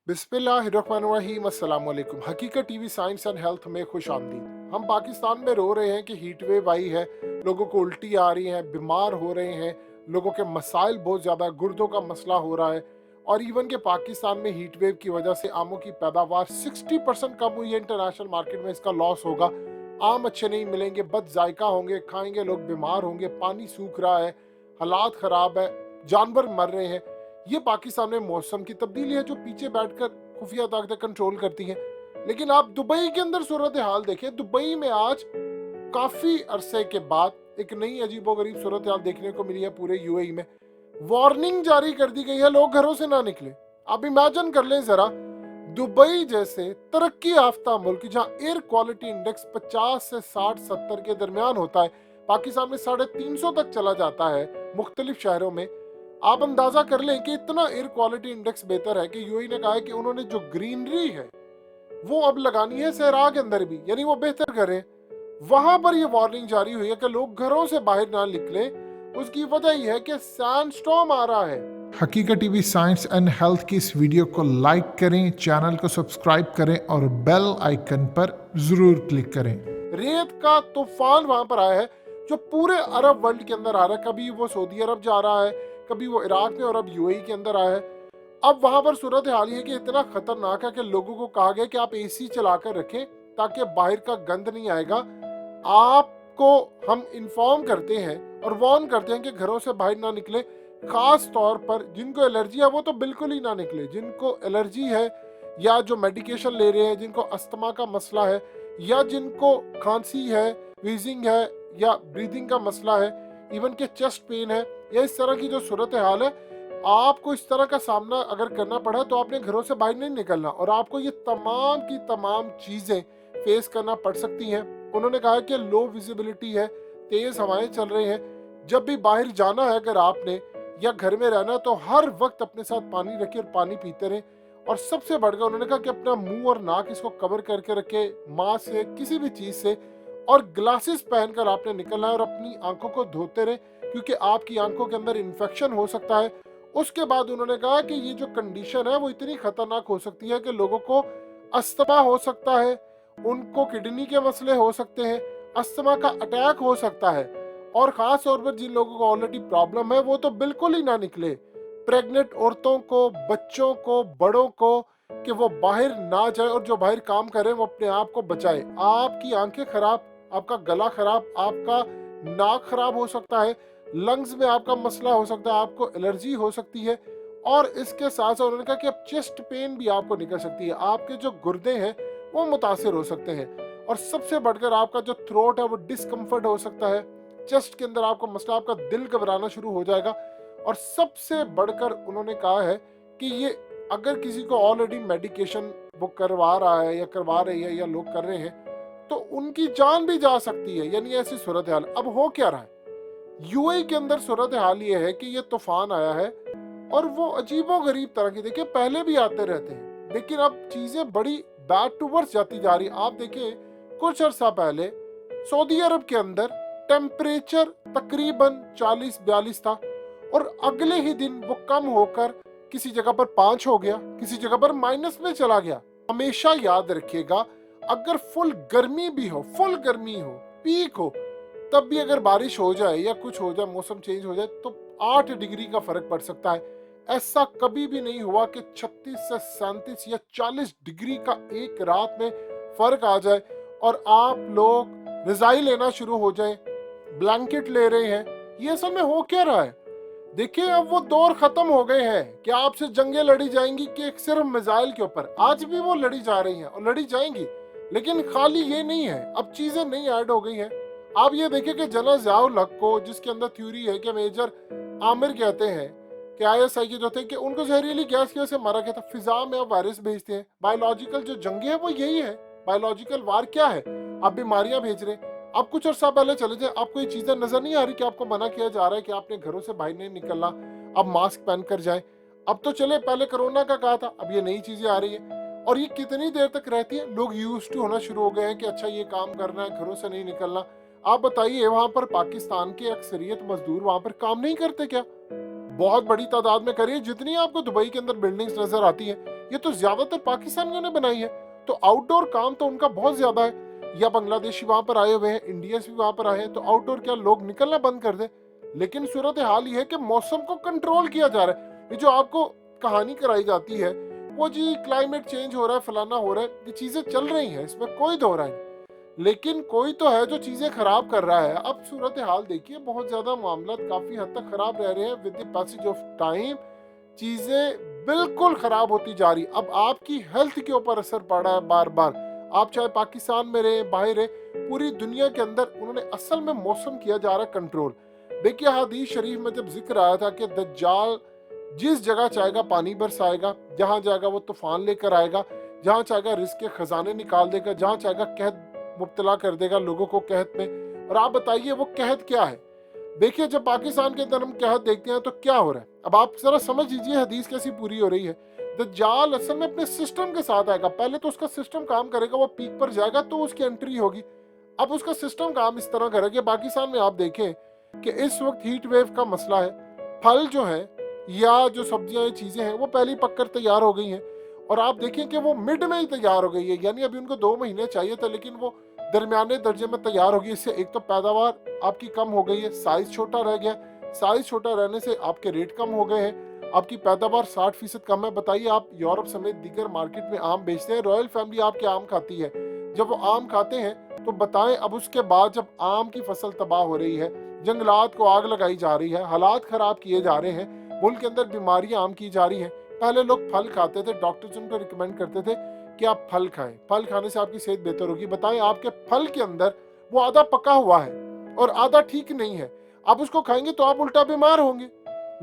बिस्मिल्लाहिर्रहमानिर्रहीम अस्सलाम वालेकुम। हकीकत टीवी साइंस एंड हेल्थ में खुश आमदीद। हम पाकिस्तान में रो रहे हैं कि हीट वेव आई है, लोगों को उल्टी आ रही है, बीमार हो रहे हैं, लोगों के मसाइल बहुत ज़्यादा, गुर्दों का मसला हो रहा है। और इवन के पाकिस्तान में हीट वेव की वजह से आमों की पैदावार 60% कम हुई है। इंटरनेशनल मार्केट में इसका लॉस होगा। आम अच्छे नहीं मिलेंगे, बद जायका होंगे, खाएंगे लोग बीमार होंगे, पानी सूख रहा है, हालात ख़राब है, जानवर मर रहे हैं। ये पाकिस्तान में मौसम की तब्दीली है जो पीछे बैठकर खुफिया ताकतें कंट्रोल करती हैं। लेकिन आप दुबई के अंदर सूरत हाल देखें। दुबई में आज काफी अरसे के बाद एक नई अजीबोगरीब सूरत हाल देखने को मिली है। पूरे यूएई में वार्निंग जारी कर दी गई है, लोग घरों से ना निकले। आप इमेजिन कर लें जरा, दुबई जैसे तरक्की याफ्ता मुल्क जहां एयर क्वालिटी इंडेक्स 50 से 60-70 के दरमियान होता है, पाकिस्तान में 350 तक चला जाता है मुख्तलिफ शहरों में। आप अंदाजा कर लें कि इतना एयर क्वालिटी इंडेक्स बेहतर है कि यूएई ने कहा है कि उन्होंने जो ग्रीनरी है वो अब लगानी है सहरा के अंदर भी, यानी वो बेहतर करें। वहां पर ये वार्निंग जारी हुई है कि लोग घरों से बाहर ना निकले। उसकी वजह यह है कि सैंडस्टॉर्म आ रहा है। हकीकत टीवी साइंस एंड हेल्थ की इस वीडियो को लाइक करें, चैनल को सब्सक्राइब करें और बेल आइकन पर जरूर क्लिक करें। रेत का तूफान वहां पर आया है जो पूरे अरब वर्ल्ड के अंदर आ रहा है। कभी वो सऊदी अरब जा रहा है, कभी वो इराक में, और अब यूएई के अंदर आया है। अब वहां पर सूरत हाल है कि इतना खतरनाक है कि लोगों को कहा गया कि आप एसी चलाकर रखें ताकि बाहर का गंद नहीं आएगा। आपको हम इन्फॉर्म करते हैं और वार्न करते हैं कि घरों से बाहर ना निकले। खास तौर पर जिनको एलर्जी है वो तो बिल्कुल ही ना निकले। जिनको एलर्जी है या जो मेडिकेशन ले रहे हैं, जिनको अस्थमा का मसला है या जिनको खांसी है, वीजिंग है या ब्रीदिंग का मसला है, इवन के चेस्ट पेन है या इस तरह की जो सूरत हाल है, आपको इस तरह का सामना अगर करना पड़ा तो आपने घरों से बाहर नहीं निकलना और आपको ये तमाम की तमाम चीजें फेस करना पड़ सकती हैं। उन्होंने कहा कि लो विजिबिलिटी है, तेज हवाएं चल रही हैं। जब भी बाहर जाना है अगर आपने या घर में रहना तो हर वक्त अपने साथ पानी रखें और पानी पीते रहें। और सबसे बढ़कर उन्होंने कहा कि अपना मुंह और नाक इसको कवर करके रखे, मास्क से, किसी भी चीज से, और ग्लासेस पहनकर आपने निकलना है और अपनी आंखों को धोते रहे क्योंकि आपकी आंखों के अंदर इन्फेक्शन हो सकता है। उसके बाद उन्होंने कहा कि ये जो कंडीशन है वो इतनी खतरनाक हो सकती है कि लोगों को अस्थमा हो सकता है, उनको किडनी के मसले हो सकते हैं, अस्थमा का अटैक हो सकता है। और खास तौर पर जिन लोगों को ऑलरेडी प्रॉब्लम है वो तो बिल्कुल ही ना निकले। प्रेग्नेंट औरतों को, बच्चों को, बड़ों को, कि वो बाहर ना जाए और जो बाहर काम करे वो अपने आप को बचाए। आपकी आंखें खराब, आपका गला खराब, आपका नाक खराब हो सकता है, लंग्स में आपका मसला हो सकता है, आपको एलर्जी हो सकती है। और इसके साथ साथ उन्होंने कहा कि अब चेस्ट पेन भी आपको निकल सकती है, आपके जो गुर्दे हैं वो मुतासिर हो सकते हैं। और सबसे बढ़कर आपका जो थ्रोट है वो डिस्कम्फर्ट हो सकता है, चेस्ट के अंदर आपको मसला, आपका दिल घबराना शुरू हो जाएगा। और सबसे बढ़कर उन्होंने कहा है कि ये अगर किसी को ऑलरेडी मेडिकेशन वो करवा रहा है या करवा रही है या लोग कर रहे हैं तो उनकी जान भी जा सकती है। यानी ऐसी सूरत हाल अब हो क्या रहा है यूएई के अंदर। सूरत हाल ये है कि ये तूफान आया है और वो अजीबो गरीब तरह की, देखिए पहले भी आते रहते हैं लेकिन अब चीजें बड़ी बैड टू वर्स जाती जा रही। आप देखिए कुछ अर्सा पहले सऊदी अरब के अंदर टेम्परेचर तकरीबन 40-42 था और अगले ही दिन वो कम होकर किसी जगह पर 5 हो गया, किसी जगह पर माइनस में चला गया। हमेशा याद रखिएगा, अगर फुल गर्मी भी हो, फुल गर्मी हो, पीक हो, तब भी अगर बारिश हो जाए या कुछ हो जाए, मौसम चेंज हो जाए तो 8 डिग्री का फर्क पड़ सकता है। ऐसा कभी भी नहीं हुआ कि 36 से 37 या 40 डिग्री का एक रात में फर्क आ जाए और आप लोग रजाई लेना शुरू हो जाए, ब्लैंकेट ले रहे हैं। ये असल में हो क्या रहा है? देखिए अब वो दौर खत्म हो गए हैं कि आपसे जंगें लड़ी जाएंगी कि सिर्फ मिसाइल के ऊपर। आज भी वो लड़ी जा रही हैं और लड़ी जाएंगी, लेकिन खाली ये नहीं है, अब चीजें नई ऐड हो गई हैं। आप ये देखिए कि जनरल ज़ियाउल हक को, जिसके अंदर थ्योरी है कि मेजर आमिर कहते हैं कि आईएसआई के जो थे कि उनको जहरीली गैस की वजह से मारा गया था। फिजा में आप वायरस भेजते हैं। बायोलॉजिकल जो जंगे हैं वो यही है। बायोलॉजिकल वार क्या है? आप बीमारियां भेज रहे हैं। अब कुछ अर्सा पहले चले जाए, आपको ये चीजें नजर नहीं आ रही कि आपको मना किया जा रहा है कि आपने घरों से बाहर नहीं निकलना, अब मास्क पहन कर जाए। अब तो चले, पहले कोरोना का कहा था, अब ये नई चीजें आ रही है। और ये कितनी देर तक रहती है? लोग यूज टू होना शुरू हो गए हैं कि अच्छा ये काम करना है, घरों से नहीं निकलना। आप बताइए, वहां पर पाकिस्तान के अक्सरियत मजदूर वहां पर काम नहीं करते क्या? बहुत बड़ी तादाद में करिए। जितनी आपको दुबई के अंदर बिल्डिंग्स नजर आती हैं, ये तो ज्यादातर पाकिस्तानियों ने बनाई है। तो आउटडोर काम तो उनका बहुत ज्यादा है। या बांग्लादेशी वहां पर आए हुए हैं, इंडियंस भी वहां पर आए हैं, तो आउटडोर क्या लोग निकलना बंद कर दे। लेकिन सूरत हाल ये है कि मौसम को कंट्रोल किया जा रहा है। ये जो आपको कहानी कराई जाती है, वो जी क्लाइमेट चेंज हो रहा है, फलाना हो रहा है, ये चीजें चल रही हैं, इसमें कोई दो राय नहीं। लेकिन कोई तो है जो चीजें खराब कर रहा है। अब सूरत हाल देखिए, बहुत ज्यादा मामला काफी हद तक खराब रह रहे हैं। With the passage of time चीजें बिल्कुल खराब होती जा रही। अब आपकी हेल्थ के ऊपर असर पड़ रहा है बार बार। आप चाहे पाकिस्तान में रहे, बाहर रहे, पूरी दुनिया के अंदर उन्होंने असल में मौसम किया जा रहा है कंट्रोल। देखिए हदीस शरीफ में जब जिक्र आया था कि दज्जाल जिस जगह चाहेगा पानी बरसाएगा, जहां जाएगा वो तूफान लेकर आएगा, जहां चाहेगा रिस्क के खजाने निकाल देगा, जहां चाहेगा कहत मुब्तला कर देगा लोगों को कहत में। और आप बताइए वो कहत क्या है? देखिए जब पाकिस्तान के अंदर हम कहत देखते हैं तो क्या हो रहा है, अब आप जरा समझ लीजिए हदीस कैसी पूरी हो रही है। दज्जाल असल में अपने सिस्टम के साथ आएगा। पहले तो उसका सिस्टम काम करेगा, वो पीक पर जाएगा तो उसकी एंट्री होगी। अब उसका सिस्टम काम इस तरह करेगा। पाकिस्तान में आप देखें कि इस वक्त हीट वेव का मसला है। फल जो है या जो सब्जियां ये चीजें हैं वो पहले ही पककर तैयार हो गई हैं, और आप देखें कि वो मिड में ही तैयार हो गई है। यानी अभी उनको 2 महीने चाहिए था, लेकिन वो दरमियाने दर्जे में तैयार होगी। इससे एक तो पैदावार आपकी कम हो गई है, साइज छोटा रह गया। साइज छोटा रहने से आपके रेट कम हो गए हैं, आपकी पैदावार 60% कम है। बताइए आप यूरोप समेत दीगर मार्केट में आम बेचते हैं, रॉयल फैमिली आपके आम खाती है। जब वो आम खाते हैं तो बताएं, अब उसके बाद जब आम की फसल तबाह हो रही है, जंगलात को आग लगाई जा रही है, हालात खराब किए जा रहे हैं, मुल्क के अंदर बीमारियां आम की जा रही हैं। पहले लोग फल खाते थे, डॉक्टर्स उनको रिकमेंड करते थे कि आप फल खाएं, फल खाने से आपकी सेहत बेहतर होगी। बताएं आपके फल के अंदर वो आधा पका हुआ है और आधा ठीक नहीं है, आप उसको खाएंगे तो आप उल्टा बीमार होंगे।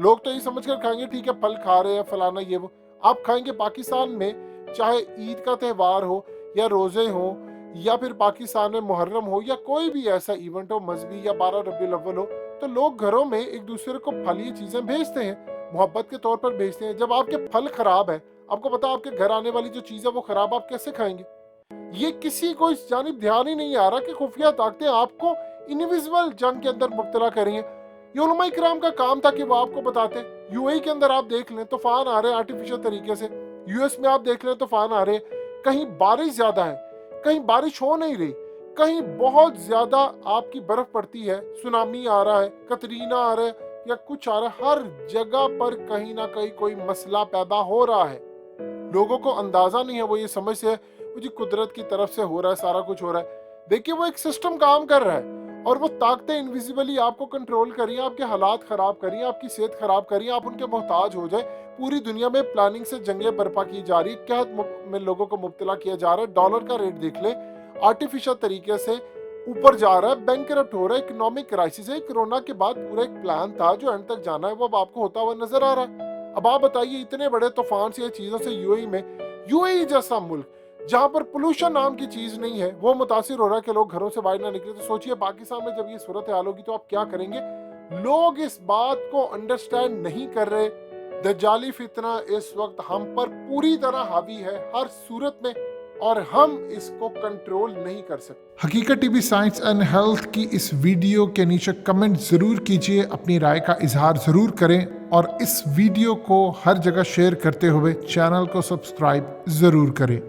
लोग तो ये समझकर खाएंगे ठीक है फल खा रहे हैं फलाना ये वो। आप खाएंगे पाकिस्तान में चाहे ईद का त्यौहार हो या रोजे हो या फिर पाकिस्तान में मुहर्रम हो या कोई भी ऐसा इवेंट हो मजहबी या 12 रबीउल अव्वल हो, तो लोग घरों में एक दूसरे को फल ये चीजें भेजते हैं, मोहब्बत के तौर पर भेजते हैं। जब आपके फल खराब है, आपको पता आपके घर आने वाली जो चीज है वो खराब, आप कैसे खाएंगे? ये किसी को इस जानिब ध्यान ही नहीं आ रहा कि खुफिया ताकतें आपको इनविजिबल जंग के अंदर मुब्तला करेंगे। ये उलमा इकराम का काम था कि वो आपको बताते। यूएई के अंदर आप देख लें तूफान आ रहे हैं आर्टिफिशियल तरीके से, यूएस में आप देख लें तूफान आ रहे हैं, कहीं बारिश ज्यादा है, कहीं बारिश हो नहीं रही, कहीं बहुत ज्यादा आपकी बर्फ पड़ती है, सुनामी आ रहा है, कतरीना आ रहा है या कुछ आ रहा है। हर जगह पर कहीं ना कहीं कोई मसला पैदा हो रहा है। लोगों को अंदाजा नहीं है, वो ये समझते हैं मुझे कुदरत की तरफ से हो रहा है, सारा कुछ हो रहा है। देखिए वो एक सिस्टम काम कर रहा है और वो ताकतें इनविजिबली आपको कंट्रोल करिए, आपके हालात खराब करिए, आपकी सेहत खराब करिए, आप उनके मोहताज हो जाए। पूरी दुनिया में प्लानिंग से जंगें बर्पा की जा रही, कहत में लोगों को मुब्तला किया जा रहा है। डॉलर का रेट देख ले आर्टिफिशियल तरीके से ऊपर जा रहा है, बैंकरप्ट हो रहा है, इकोनॉमिक क्राइसिस है। कोरोना के बाद पूरा एक प्लान था जो एंड तक जाना है, वो अब आपको होता हुआ नजर आ रहा है। अब आप बताइए इतने बड़े तूफान से चीजों से यूएई जैसा मुल्क जहां पर पोल्यूशन नाम की चीज नहीं है वो मुतासिर हो रहा है कि लोग घरों से बाहर ना निकले। तो सोचिए पाकिस्तान में जब ये सूरत हाल होगी तो आप क्या करेंगे? लोग इस बात को अंडरस्टैंड नहीं कर रहे। दज्जाली फितना इस वक्त हम पर पूरी तरह हावी है हर सूरत में और हम इसको कंट्रोल नहीं कर सकते। हकीकत टीवी साइंस एंड हेल्थ की इस वीडियो के नीचे कमेंट जरूर कीजिए, अपनी राय का इजहार जरूर करें और इस वीडियो को हर जगह शेयर करते हुए चैनल को सब्सक्राइब जरूर करें।